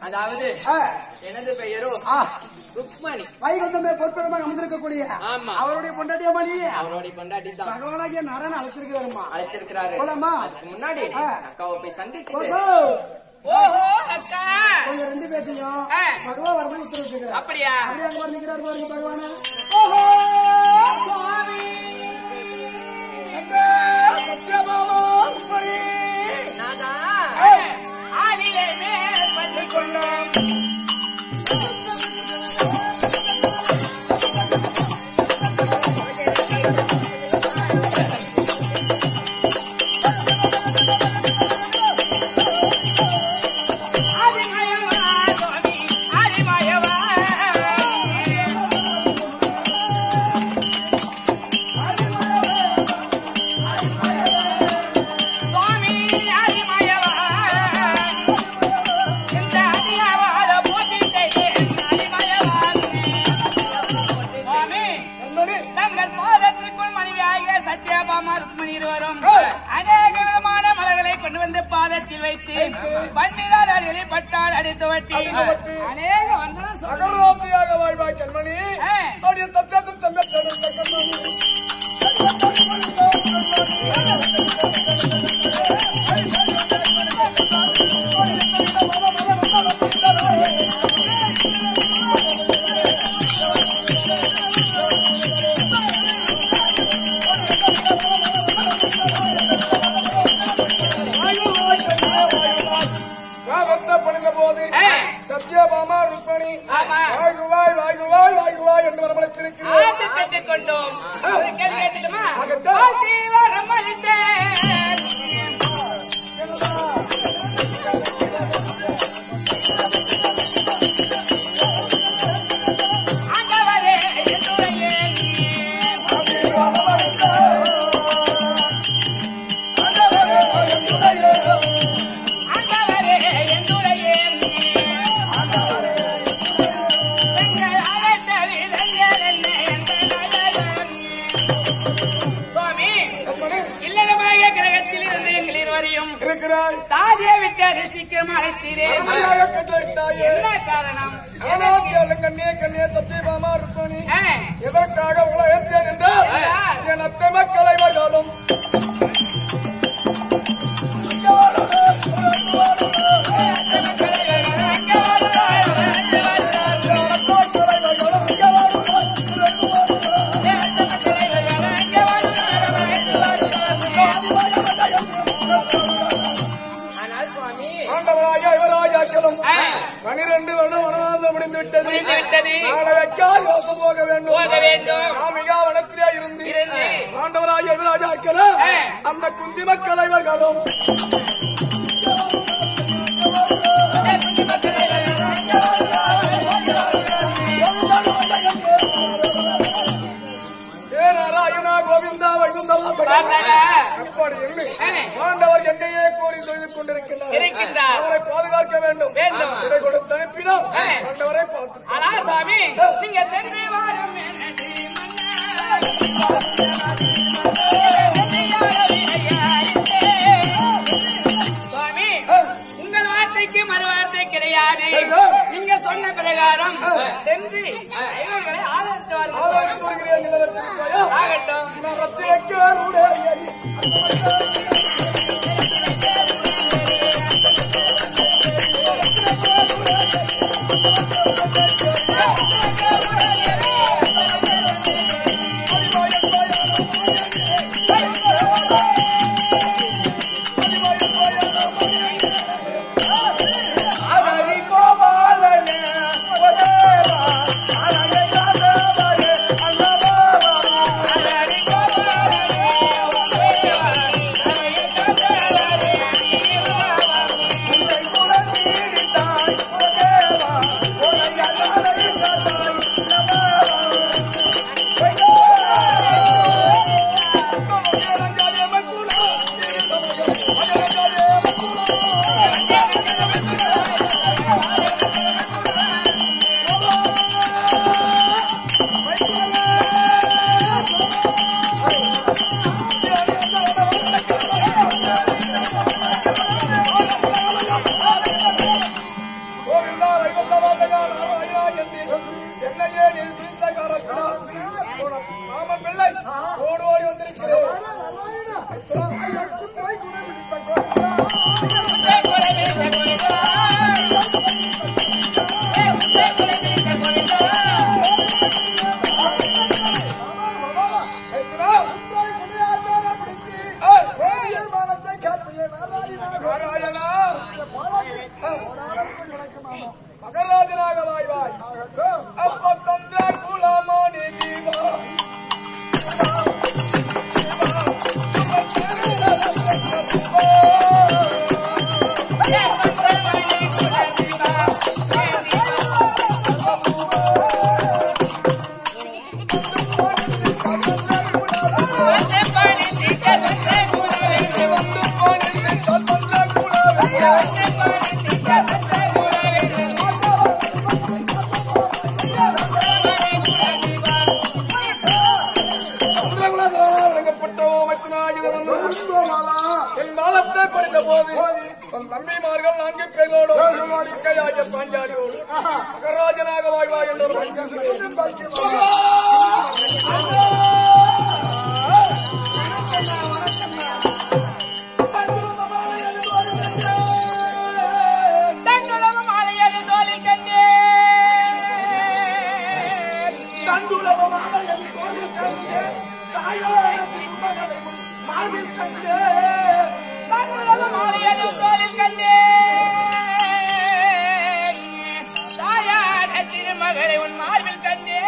அதாவது எனது பெயரோ ருக்மணி. வைகுந்தமே பொற்பரமாக அமர்ந்திருக்கக்கூடிய அவருடைய பொண்டாட்டியா மணி அவருடைய பொண்டாட்டி தான் பகவானாகிய நாராயணன் அழைச்சிருக்கிறாரு. அதுக்கு முன்னாடி அக்காவை போய் சந்திச்சு ஓஹோ அக்கா கொஞ்சம் ரெண்டு பேர்த்தையும் பகவான் வரதான் உத்தரவிட்டிருக்கிறார். அப்படியா அங்க வந்திருக்கிறார் பாருங்க பகவான. ஓஹோ சுவாமி ஆதிலே மேல் பண்ணி கொண்டோம். அநேக விதமான மலர்களை கொண்டு வந்து பாதத்தில் வைத்து பன்னிரால் அடிகளில் பட்டால் அடித்து வட்டி அநேக வந்தனம் வாழ்வாய் கண்மணி. சத்யபாமா ருக்மணி வாயுவாய் வாயுவாய் வாயுவாய் என்று வரமளித்திருக்கிறேன். கொண்டோம் தாதியை விட்டு சீக்கிரம் அழைத்தீரேன். என்ன காரணம்? கண்ணியே கண்ணியே சத்யபாமா ருக்மணி எதற்காக உலகத்தேன் என்றால் என் அத்தை மக்களை வருகாலும் இவராஜாக்களும் 12 வருடம் வனவாசம் முடிந்து விட்டது. நாளைக்கால் யோசம் போக வேண்டும். நாமிகா வனத்திலே இருந்து ஆண்டவராஜ இவராஜாக்களும் அந்த குந்தி மக்கள் இவர்களும் கோவிந்தா வைகுந்தவா அப்படி என்று ஆண்டவர் என்னையே கோரி செய்து கொண்டிருக்கிறார். அவரை பாதுகாக்க வேண்டும். இதை கொடுத்து அனுப்பினோம். ஆண்டவரை பார்த்து சாமி நீங்க சென்று வாரும். சுவாமி உங்கள் வார்த்தைக்கு மறுவார்த்தை கிடையாது. நீங்க சொன்ன பிரகாரம் சென்று ஆதரித்து வருகிறேன். ஆகட்டும். தம்பிமார்கள் 4 பேரோடு பாஞ்சாலியோடு மகராஜனாக வாழ்வாய் என்று மகளை உன் மார்பில் கண்டே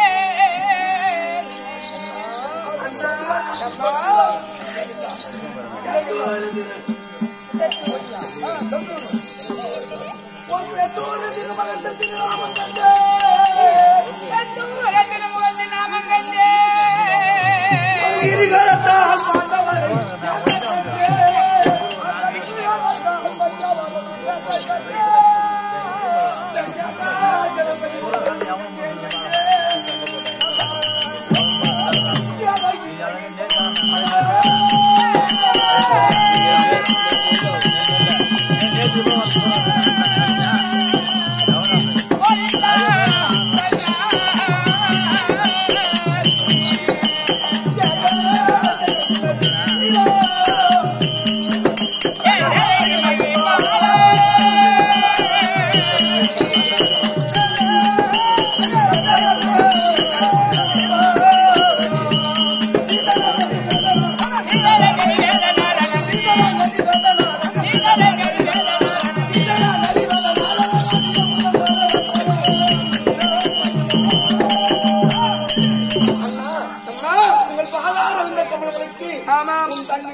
நாமம் கண்டே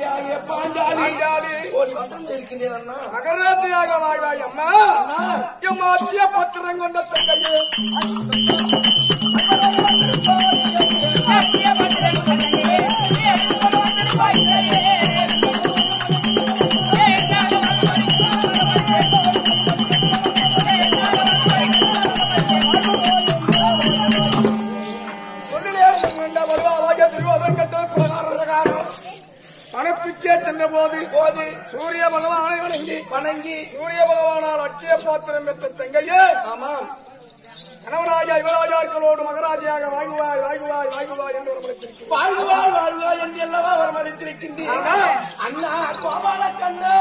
மகராஜனாக வாழ்வாய் அம்மா எம்மாத்திய பத்திரம் கொண்ட தங்கையே பணத்துக்கே சென்ற போது சூரிய பகவானை வணங்கி சூரிய பகவானால் அட்சய பாத்திரம் பெற்ற தங்கையே கணவராஜா யுவராஜாக்களோடு மகராஜியாக வாங்குவாய் வாங்குவாய் வாங்குவாய் என்று வரமளித்திருக்கிறேன். வாழ்வாய் வாழ்வாய் என்று எல்லாவா வரமளித்திருக்கின்றேன். அண்ணா கோபால கண்ணா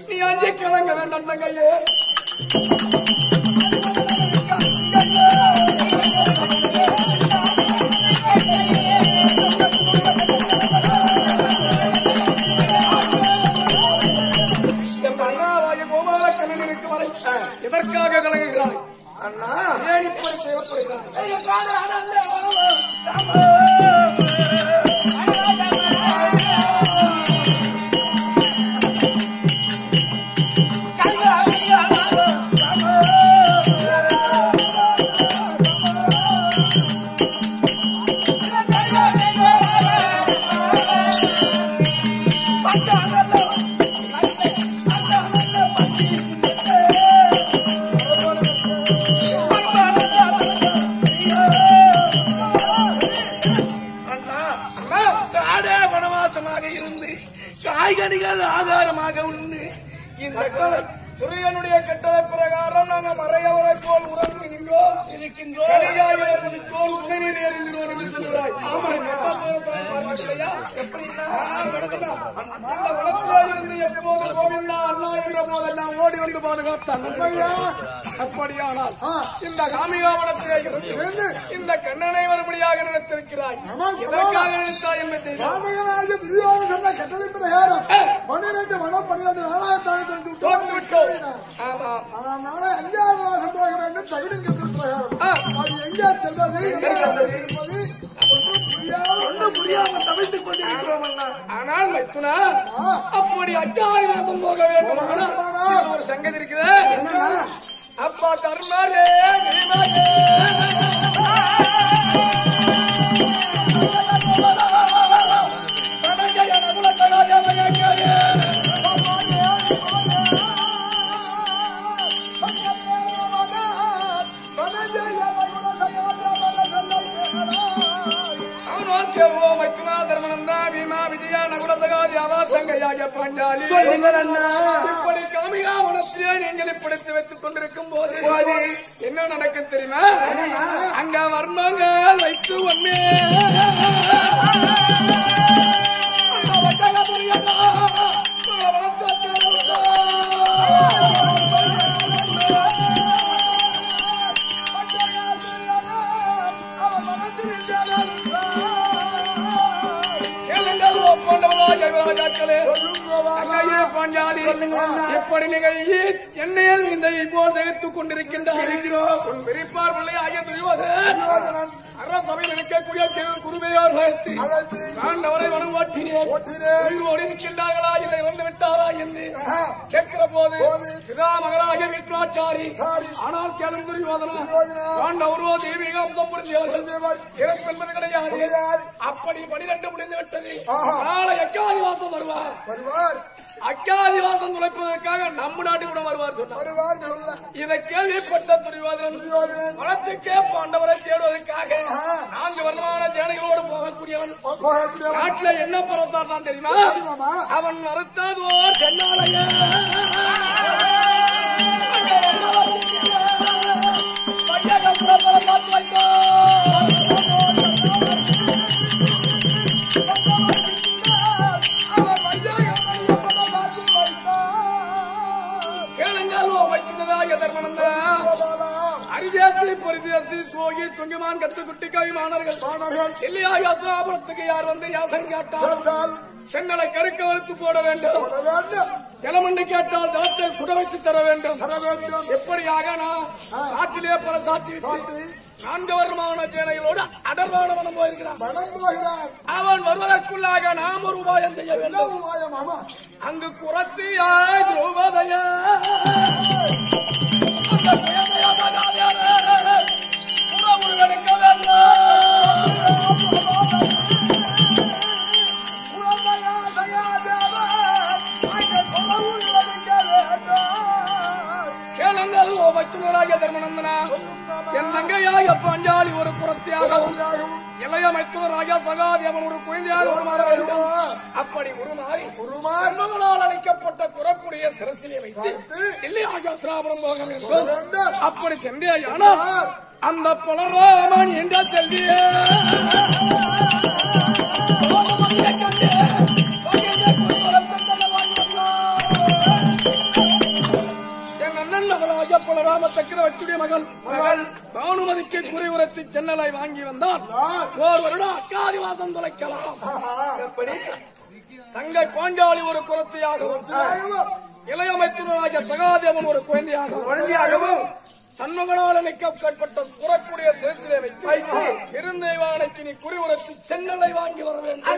நீ அஞ்சு கிழங்க வேண்டாம் தங்கையே. கோபாலக்கண்ணனுக்கு வரை எதற்காக கலங்குகிறாய் அண்ணா? ஏன் இப்படி செய்யப்படுகிறாய்? காய்கறிகள் ஆதாரமாக உண்டு. இந்த துரியனுடைய கட்டளை பிரகாரம் நாங்கள் மறையவரை போல் உறங்குகின்றோம் இருக்கின்றோம். உடனீர் எறிந்திருவோம் என்று சொல்கிறாய். எப்போது கோவிந்தா அண்ணா என்ற போதெல்லாம் ஓடி வந்து பாதுகாத்தான். அப்படியானால் இந்த காமிகாவனத்திலே இருந்து இந்த கண்ணனை வரும்படியாக நினைத்திருக்கிறாய். எதற்காக நினைத்தாய் என்று கட்டளை பிரகாரம் 12 வனம் 12 வேளாண் தோற்றுவிட்டோம். நாளை 5வது மாதம் போக வேண்டும். தகுதிங்கிற பிரகாரம் அது எங்கே செல்வது ஒன்றும் முடியாமல் தவித்துக் கொண்டிருக்கிறோம். ஆனால் மைத்துனா அப்படி 5வது மாதம் போக வேண்டும். ஆனால் ஒரு சங்கதி இருக்குது. அப்பா தர்மாரே இப்படி காமிகாவனத்திலே நீங்கள் பிடித்து வைத்துக் கொண்டிருக்கும் போது என்ன நடக்கும் தெரியுமா? அங்க வர்மங்கள் வைத்து ஒன்னே பாஞ்சாலி எப்படி நீங்கள் என்னையில் இந்த போல் தகைத்துக் கொண்டிருக்கின்றார். விரிப்பார் பிள்ளையாகிய துரியோதனன் அரசபையில் இருக்கக்கூடிய குருவையோர் ஆண்டவரை வனங்காட்டினேன். உயிரோடு இருக்கின்றார்களா இல்லை வந்து விட்டாரா என்று கேட்கிற போது பிதா மகராகிய விக்ராச்சாரி ஆனால் கேளும் துரியோதனா ஆண்டவரோ தெய்வீக அம்சம் புரிந்தவர்கள் இறப்பு என்பது கிடையாது. அப்படி 12 முடிந்து விட்டது. நாளை அக்காதிவாசம் வருவார். அக்காதிவாசம் துளைப்பதற்காக நம்ம நாட்டுக்கு கூட வருவார் சொன்னார். இதை கேள்விப்பட்ட துரியோதனன் மனத்துக்கே பாண்டவரை தேடுவதற்காக 4 வருடமான சேனைகளோடு போகக்கூடியவன். நாட்டில் என்ன பரத்தான் தெரியுமா? அவன் மறுத்தாதோ தென்னாலய அரிதேசி பொரிதேசி சோகி தொங்கிமான் கத்துக்குட்டி கவிமானர்கள் இல்லையா யாத்திராபுரத்துக்கு யார் வந்து யாசம் கேட்டால் செங்கலை கருக்க வறுத்து போட வேண்டும். ஜலமண்டு கேட்டால் ஜலத்தை சுட வைத்து தர வேண்டும். எப்படியாக நாட்டிலே பல சாட்சி விட்டு 4 வருடமான சேனைகளோடு அடர்வான வனம் போயிருக்கிறான். அவன் வருவதற்குள்ளாக நாம் ஒரு உபாயம் செய்ய வேண்டும். அங்கு குரத்தியாய் திரௌபதியா உறவுகளுக்க கேளுங்கள் ஓ பச்சுனராகிய தர்மநந்தனா, என் தங்கையாய பாஞ்சாலி ஒரு குரத்தியாகவும் இளைய மைத்துனர் ராஜா சகாதேவன் ஒரு குழந்தையாக உருமாற வேண்டும். அப்படி உருமாறி சண்முகனால் அழைக்கப்பட்ட குறக்குடைய சிரசிலே வைத்து இல்லையாக சிராபுரம் போக வேண்டும். அப்படி சென்றேயானால் அந்த பலராமன் என்ற செல்வியே ராம சக்கரவர்த்தியுடைய மகள் பானுமதிக்கு குறிவுரைத்து சென்னலை வாங்கி வந்தால் ஓர் வருடம் அக்காதிவாசம் துளைக்கலாம். தங்கை பாஞ்சாலி ஒரு குரத்தையாகவும் இளைய மைத்துனராகிய சகாதேவன் ஒரு குழந்தையாகவும் சண்முகனால் இணைக்கப்பட்ட குறக்கூடிய திருத்திலே வைத்து இருந்தேவானைக்கு நீ குறிவுரைத்து சென்னலை வாங்கி வர வேண்டும்.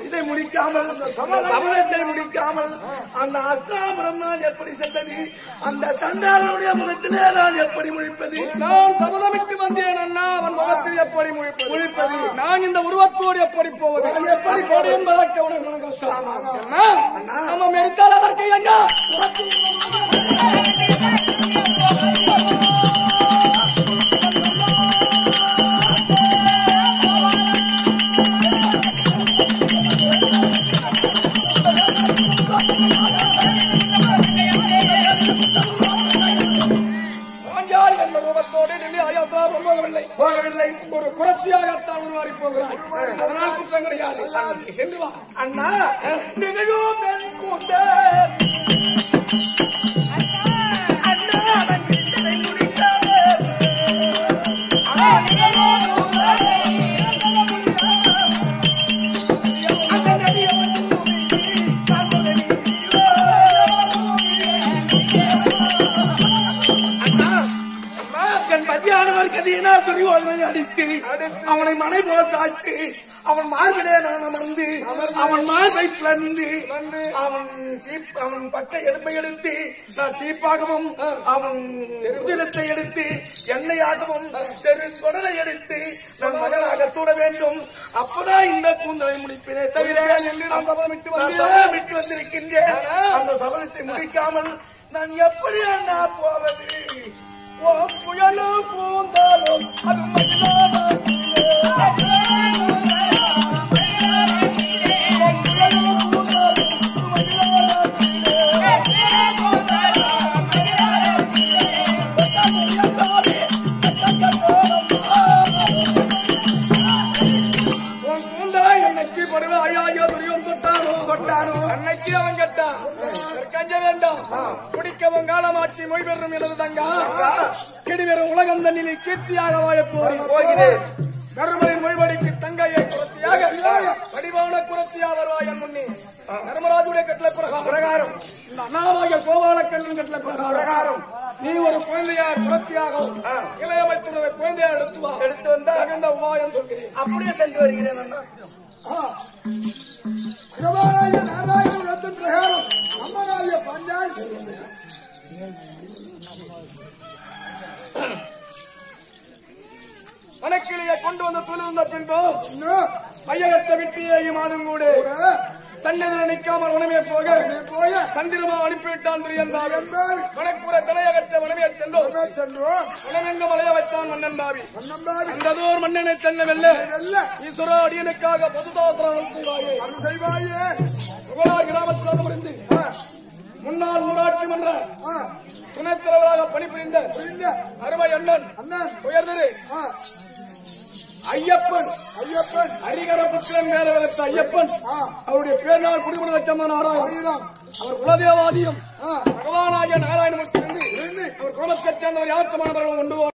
இதை முடிக்காமல் சபதத்தை முடிக்காமல் அந்த அஸ்தாபுரம் நான் எப்படி சென்றது? அந்த சண்டாளனுடைய முகத்திலே நான் எப்படி முடிப்பது? நான் சபதமிட்டு வந்தேன் அண்ணா. அவன் முகத்தில் எப்படி முடிப்பது? நான் இந்த உருவத்தோடு எப்படி போவது? எப்படி போடு என்பதற்கு உனக்கு கஷ்டம். நம்ம மெரித்தால் அதற்கு என்ன போகவில்லை. ஒரு குறத்தியாகத்தான் உருவாடி போகிறாய். அதனால் குற்றம் கிடையாது. சென்று வா அண்ணா. நிகழும் பெண் கூட்ட மத்தியானவர் கதியினா துரியோதனை அடித்து அவனை மனை போல் சாய்த்து அவன் மார்பிலே நான் அமர்ந்து அவன் மார்பை பிளந்து அவன் பக்க எலும்பை எடுத்து நான் சீப்பாகவும் அவன் செருதிலத்தை எடுத்து எண்ணெயாகவும் செரு தொடரை எடுத்து நான் மகனாக சூட வேண்டும். அப்பதான் இந்த கூந்தலை முடிப்பினே தவிர நான் சபதமிட்டு வந்திருக்கின்றேன். அந்த சபதத்தை முடிக்காமல் நான் எப்படி அண்ணா போவது? புயலும் பூந்தாலும் அது என்னைக்கு பருவ ஐயா துரியம் தொட்டானோ அன்னைக்கு அவன் கட்டான். கஞ்ச வேண்டாம் குடிக்கவும் காலமாட்சி மொய் பெறும் எனது தங்கா கிடிவெறும் உலகம் தண்ணில் கீர்த்தியாக வாழப் போகிறேன். தர்மரின் மொழிபடிக்கு தங்கையை குரத்தியாக வடிவான குரத்தியா வருவாய் என் முன்னே. தர்மராஜுடைய கட்டளை பிரகாரம் இந்த அண்ணாவாகிய கோபாலக்கல்லின் கட்டளை பிரகாரம் நீ ஒரு குழந்தையார் குரத்தியாகவும் இளைய மைத்துனரை குழந்தையா எடுத்து வந்தா தகுந்த உபாயம் சொல்கிறேன். அப்படியே சென்று வருகிறேன் அண்ணா. நாராயணத்தின் பிரகாரம் அம்மனாகிய பாஞ்சாலி வனக்கிளியை கொண்டு வந்து துணிந்த பின்பு மையகத்தை விட்டியேயும் மாதம் கூட தன்னெதிர நிற்காமல் உணவே போக சந்திரமா அனுப்பிவிட்டான் என்றால் வனக்கூற தலையகற்ற வனமே சென்றோம். உணவெங்கு மலைய வைத்தான் மன்னன் பாவி. அந்ததோர் மன்னனை செல்லவில்லை. ஈஸ்வரா அடியனுக்காக பொதுதாசனம் செய்வாயே. புகழார் கிராமத்தில் முடிந்து முன்னாள் ஊராட்சி மன்ற துணைத் தலைவராக பணிபுரிந்த அருமை அண்ணன் உயர்ந்தது ஐயப்பன் ஹரிகர புத்திரன் மேல வளர்த்த ஐயப்பன் அவருடைய பேர்நாள் குடிமுறை லட்சமான நாராயணன் அவர் குலதேவாதியம் பகவானாகிய நாராயணமூர்த்தி அவர் குலத்தைச் சேர்ந்தவர் யாத்தமானவர்கள் கொண்டு